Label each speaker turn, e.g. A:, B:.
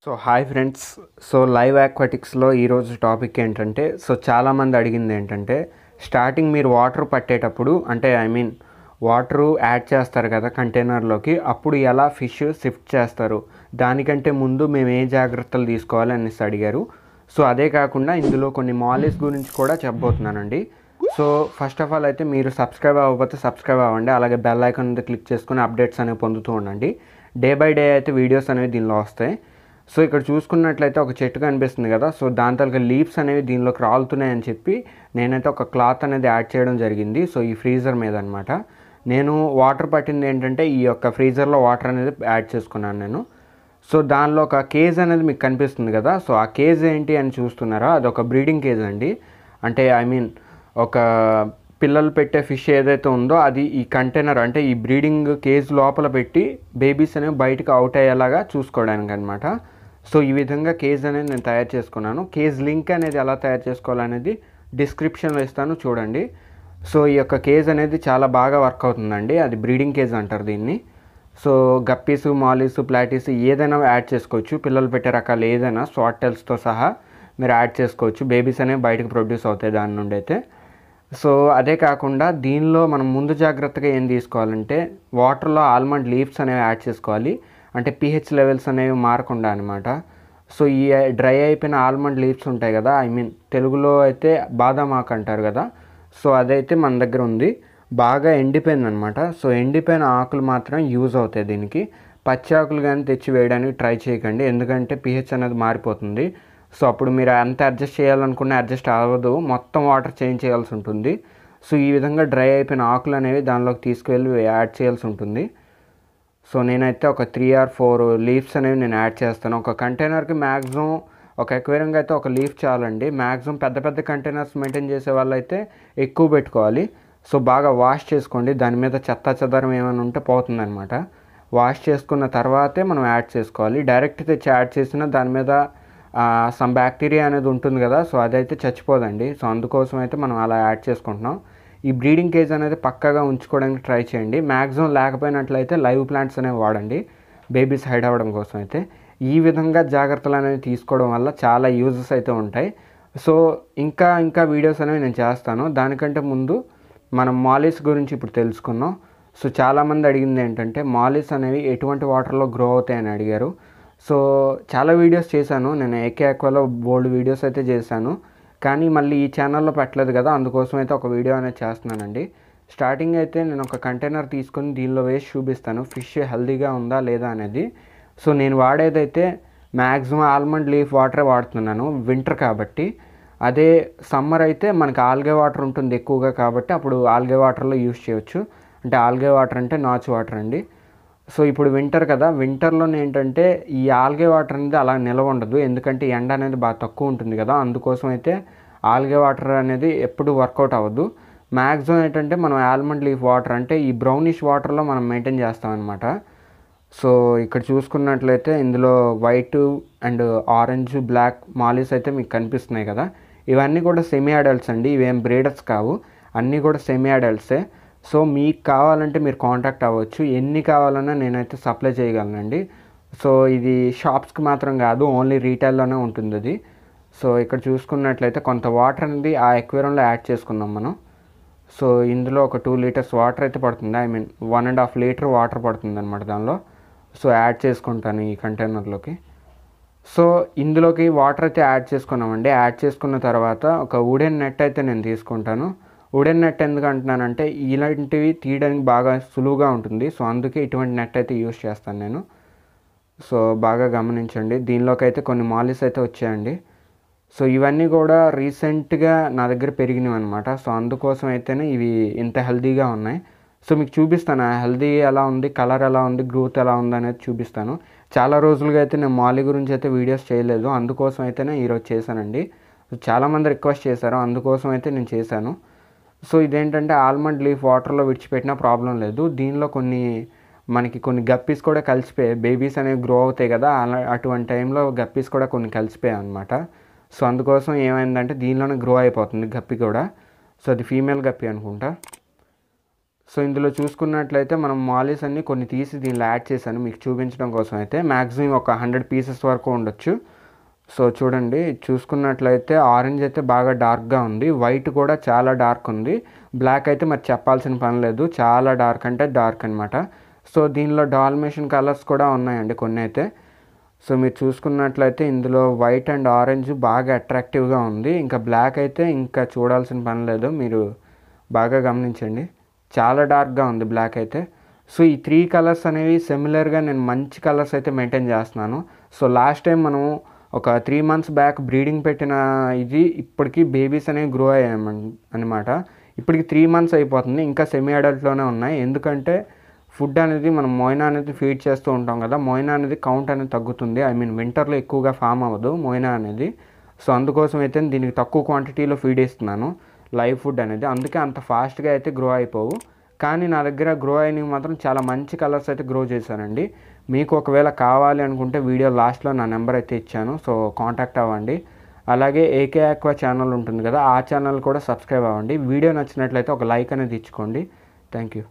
A: Hi friends. Live ఆక్వాటిక్స్లో ఈరోజు topic ఏంటంటే చాలామంది అడిగింది ఏంటంటే స్టార్టింగ్ మీరు వాటర్ పట్టేటప్పుడు అంటే వాటరు యాడ్ చేస్తారు కదా కంటైనర్లోకి, అప్పుడు ఎలా ఫిష్ షిఫ్ట్ చేస్తారు, దానికంటే ముందు మేము ఏ జాగ్రత్తలు తీసుకోవాలి అనేసి అడిగారు. అదే కాకుండా ఇందులో కొన్ని మాలిస్ గురించి కూడా చెప్పబోతున్నానండి. ఫస్ట్ ఆఫ్ ఆల్ అయితే మీరు సబ్స్క్రైబ్ అవ్వకపోతే సబ్స్క్రైబ్ అవ్వండి, అలాగే బెల్ ఐకాన్ మీద క్లిక్ చేసుకుని అప్డేట్స్ అనేవి పొందుతూ ఉండండి. డే బై డే అయితే వీడియోస్ అనేవి దీనిలో వస్తాయి. ఇక్కడ చూసుకున్నట్లయితే ఒక చెట్టు కనిపిస్తుంది కదా, దాని తాలూకా లీవ్స్ అనేవి దీనిలోకి రాలుతున్నాయని చెప్పి నేనైతే ఒక క్లాత్ అనేది యాడ్ చేయడం జరిగింది. ఈ ఫ్రీజర్ మీద అనమాట. నేను వాటర్ పట్టింది ఏంటంటే ఈ యొక్క ఫ్రీజర్లో వాటర్ అనేది యాడ్ చేసుకున్నాను నేను. దానిలో ఒక కేజ్ అనేది మీకు కనిపిస్తుంది కదా, ఆ కేజ్ ఏంటి అని చూస్తున్నారా, అదొక బ్రీడింగ్ కేజ్ అండి. అంటే ఒక పిల్లలు పెట్టే ఫిష్ ఏదైతే ఉందో అది ఈ కంటైనర్ అంటే ఈ బ్రీడింగ్ కేజ్ లోపల పెట్టి బేబీస్ అనేవి బయటకు అవుట్ అయ్యేలాగా చూసుకోవడానికి అనమాట. ఈ విధంగా కేజ్ అనేది నేను తయారు చేసుకున్నాను. కేజ్ లింక్ అనేది ఎలా తయారు చేసుకోవాలనేది డిస్క్రిప్షన్లో ఇస్తాను, చూడండి. ఈ యొక్క కేజ్ అనేది చాలా బాగా వర్క్ అవుతుందండి. అది బ్రీడింగ్ కేజ్ అంటారు దీన్ని. గప్పీసు, మాలీసు, ప్లాటీస్ ఏదైనా యాడ్ చేసుకోవచ్చు. పిల్లలు పెట్టే రకాలు ఏదైనా స్వాటెల్స్తో సహా మీరు యాడ్ చేసుకోవచ్చు. బేబీస్ అనేవి బయటకు ప్రొడ్యూస్ అవుతాయి దాని నుండి అయితే. అదే కాకుండా దీనిలో మనం ముందు జాగ్రత్తగా ఏం తీసుకోవాలంటే వాటర్లో ఆల్మండ్ లీవ్స్ అనేవి యాడ్ చేసుకోవాలి. అంటే pH లెవెల్స్ అనేవి మారకుండా అనమాట. ఈ డ్రై అయిపోయిన ఆల్మండ్ లీవ్స్ ఉంటాయి కదా, తెలుగులో అయితే బాదాం ఆకు అంటారు కదా, అదైతే మన దగ్గర ఉంది. బాగా ఎండిపోయింది అనమాట. ఎండిపోయిన ఆకులు మాత్రం యూజ్ అవుతాయి దీనికి. పచ్చి ఆకులు కానీ తెచ్చి వేయడానికి ట్రై చేయకండి, ఎందుకంటే pH అనేది మారిపోతుంది. అప్పుడు మీరు ఎంత అడ్జస్ట్ చేయాలనుకున్నా అడ్జస్ట్ అవ్వదు, మొత్తం వాటర్ చేంజ్ చేయాల్సి ఉంటుంది. ఈ విధంగా డ్రై అయిపోయిన ఆకులు అనేవి దానిలోకి తీసుకువెళ్ళి యాడ్ చేయాల్సి ఉంటుంది. నేనైతే ఒక 3 or 4 లీవ్స్ అనేవి నేను యాడ్ చేస్తాను. ఒక కంటైనర్కి మ్యాక్సిమం ఒక ఎక్వేరియంగా అయితే ఒక లీఫ్ చాలండి. మ్యాక్సిమం పెద్ద పెద్ద కంటైనర్స్ మెయింటైన్ చేసే వాళ్ళు అయితే ఎక్కువ పెట్టుకోవాలి. బాగా వాష్ చేసుకోండి, దాని మీద చెత్త చెదారం ఏమైనా ఉంటే పోతుందన్నమాట. వాష్ చేసుకున్న తర్వాతే మనం యాడ్ చేసుకోవాలి. డైరెక్ట్ తెచ్చి యాడ్ చేసినా దాని మీద సమ్ బ్యాక్టీరియా అనేది ఉంటుంది కదా, అదైతే చచ్చిపోదండి. అందుకోసం అయితే మనం అలా యాడ్ చేసుకుంటున్నాం. ఈ బ్రీడింగ్ కేజ్ అనేది పక్కాగా ఉంచుకోవడానికి ట్రై చేయండి. మ్యాక్సిమం లేకపోయినట్లయితే లైవ్ ప్లాంట్స్ అనేవి వాడండి బేబీస్ హైడ్ అవ్వడం కోసం అయితే. ఈ విధంగా జాగ్రత్తలు అనేవి తీసుకోవడం వల్ల చాలా యూజెస్ అయితే ఉంటాయి. ఇంకా వీడియోస్ అనేవి నేను చేస్తాను. దానికంటే ముందు మనం మాలిస్ గురించి ఇప్పుడు తెలుసుకుందాం. చాలామంది అడిగింది ఏంటంటే మాలిస్ అనేవి ఎటువంటి వాటర్లో గ్రో అవుతాయని అడిగారు. చాలా వీడియోస్ చేశాను నేను, ఏకే ఆక్వాలో బోల్డ్ వీడియోస్ అయితే చేశాను, కానీ మళ్ళీ ఈ ఛానల్లో పెట్టలేదు కదా, అందుకోసం అయితే ఒక వీడియో అనేది చేస్తున్నానండి. స్టార్టింగ్ అయితే నేను ఒక కంటైనర్ తీసుకొని దీనిలో వేసి చూపిస్తాను ఫిష్ హెల్తీగా ఉందా లేదా అనేది. నేను వాడేదైతే మ్యాక్సిమం ఆల్మండ్ లీఫ్ వాటరే వాడుతున్నాను, వింటర్ కాబట్టి. అదే సమ్మర్ అయితే మనకి ఆల్గే వాటర్ ఉంటుంది ఎక్కువగా, కాబట్టి అప్పుడు ఆల్గే వాటర్లో యూస్ చేయొచ్చు. అంటే ఆల్గే వాటర్ అంటే నాచు వాటర్ అండి. ఇప్పుడు వింటర్ కదా, వింటర్లో ఏంటంటే ఈ ఆల్గే వాటర్ అనేది అలా నిలవ ఉండదు, ఎందుకంటే ఎండ అనేది బాగా తక్కువ ఉంటుంది కదా, అందుకోసం అయితే ఆల్గే వాటర్ అనేది ఎప్పుడు వర్కౌట్ అవ్వదు. మ్యాక్సిమం ఏంటంటే మనం ఆల్మండ్ లీఫ్ వాటర్ అంటే ఈ బ్రౌనిష్ వాటర్లో మనం మెయింటైన్ చేస్తామన్నమాట. ఇక్కడ చూసుకున్నట్లయితే ఇందులో వైట్ అండ్ ఆరెంజ్, బ్లాక్ మాలిస్ అయితే మీకు కనిపిస్తున్నాయి కదా, ఇవన్నీ కూడా సెమీ అడల్ట్స్ అండి, ఇవేం బ్రీడర్స్ కావు, అన్నీ కూడా సెమీ అడల్ట్సే. మీకు కావాలంటే మీరు కాంటాక్ట్ అవ్వచ్చు, ఎన్ని కావాలన్నా నేనైతే సప్లై చేయగలనండి. ఇది షాప్స్కి మాత్రం కాదు, ఓన్లీ రీటైల్లోనే ఉంటుంది అది. ఇక్కడ చూసుకున్నట్లయితే కొంత వాటర్ అనేది ఆ ఎక్వేరియంలో యాడ్ చేసుకుందాం మనం. ఇందులో ఒక 2 లీటర్స్ వాటర్ అయితే పడుతుంది, 1.5 లీటర్ వాటర్ పడుతుంది అనమాట దానిలో. యాడ్ చేసుకుంటాను ఈ కంటైనర్లోకి. ఇందులోకి వాటర్ అయితే యాడ్ చేసుకున్నామండి. యాడ్ చేసుకున్న తర్వాత ఒక వుడెన్ నెట్ అయితే నేను తీసుకుంటాను. వుడెన్ నెట్ ఎందుకు అంటున్నానంటే ఇలాంటివి తీయడానికి బాగా సులువుగా ఉంటుంది, అందుకే ఇటువంటి నెట్ అయితే యూస్ చేస్తాను నేను. బాగా గమనించండి, దీనిలోకి అయితే కొన్ని మాలిస్ అయితే వచ్చాయండి. ఇవన్నీ కూడా రీసెంట్గా నా దగ్గర పెరిగినవి అనమాట. అందుకోసం అయితేనే ఇవి ఇంత హెల్తీగా ఉన్నాయి. మీకు చూపిస్తాను హెల్తీ ఎలా ఉంది, కలర్ ఎలా ఉంది, గ్రోత్ ఎలా ఉంది అనేది చూపిస్తాను. చాలా రోజులుగా అయితే నేను మాలి గురించి అయితే వీడియోస్ చేయలేదు, అందుకోసం అయితేనే ఈరోజు చేశానండి. చాలామంది రిక్వెస్ట్ చేశారు, అందుకోసం అయితే నేను చేశాను. ఇదేంటంటే ఆల్మండ్ లీఫ్ వాటర్లో విడిచిపెట్టినా ప్రాబ్లం లేదు. దీనిలో మనకి కొన్ని గప్పీస్ కూడా కలిసిపోయాయి, బేబీస్ అనేవి గ్రో అవుతాయి కదా, అటువంటి టైంలో గప్పీస్ కూడా కొన్ని కలిసిపోయాయి అనమాట. అందుకోసం ఏమైందంటే దీనిలోనే గ్రో అయిపోతుంది గప్పి కూడా. అది ఫీమేల్ గప్పి అనుకుంటా. సో ఇందులో చూసుకున్నట్లయితే మనం మాలీస్ అన్ని కొన్ని తీసి దీనిలో యాడ్ చేశాను మీకు చూపించడం కోసం. అయితే మ్యాక్సిమం ఒక 100 పీసెస్ వరకు ఉండొచ్చు. సో చూడండి, చూసుకున్నట్లయితే ఆరెంజ్ అయితే బాగా డార్క్గా ఉంది, వైట్ కూడా చాలా డార్క్ ఉంది, బ్లాక్ అయితే మరి చెప్పాల్సిన పని లేదు, చాలా డార్క్ అంటే డార్క్ అనమాట. సో దీనిలో డాల్మేషన్ కలర్స్ కూడా ఉన్నాయండి కొన్ని అయితే. సో మీరు చూసుకున్నట్లయితే ఇందులో వైట్ అండ్ ఆరెంజ్ బాగా అట్రాక్టివ్గా ఉంది, ఇంకా బ్లాక్ అయితే ఇంకా చూడాల్సిన పని లేదు, మీరు బాగా గమనించండి, చాలా డార్క్గా ఉంది బ్లాక్ అయితే. సో ఈ 3 కలర్స్ అనేవి సిమిలర్గా నేను మంచి కలర్స్ అయితే మెయింటైన్ చేస్తున్నాను. సో లాస్ట్ టైం మనం ఒక 3 months బ్యాక్ బ్రీడింగ్ పెట్టిన ఇది ఇప్పటికీ బేబీస్ అనేవి గ్రో అయ్యాయన్నమాట. ఇప్పటికి 3 months అయిపోతుంది, ఇంకా సెమీ అడల్ట్లోనే ఉన్నాయి. ఎందుకంటే ఫుడ్ అనేది మనం మొయినా అనేది ఫీడ్ చేస్తూ ఉంటాం కదా, మొయినా అనేది కౌంట్ అనేది తగ్గుతుంది. ఐ మీన్ వింటర్లో ఎక్కువగా ఫామ్ అవ్వదు మొయినా అనేది. సో అందుకోసం అయితే దీనికి తక్కువ క్వాంటిటీలో ఫీడ్ ఇస్తున్నాను లైవ్ ఫుడ్ అనేది, అందుకే అంత ఫాస్ట్గా అయితే గ్రో అయిపోవు. కానీ నా దగ్గర గ్రో అయినవి మాత్రం చాలా మంచి కలర్స్ అయితే గ్రో చేశానండి. మీకు ఒకవేళ కావాలి అనుకుంటే వీడియో లాస్ట్లో నా నెంబర్ అయితే ఇచ్చాను, సో కాంటాక్ట్ అవ్వండి. అలాగే ఏకే ఆక్వా ఛానల్ ఉంటుంది కదా, ఆ ఛానల్ కూడా సబ్స్క్రైబ్ అవ్వండి. వీడియో నచ్చినట్లయితే ఒక లైక్ అనేది ఇచ్చుకోండి. Thank you.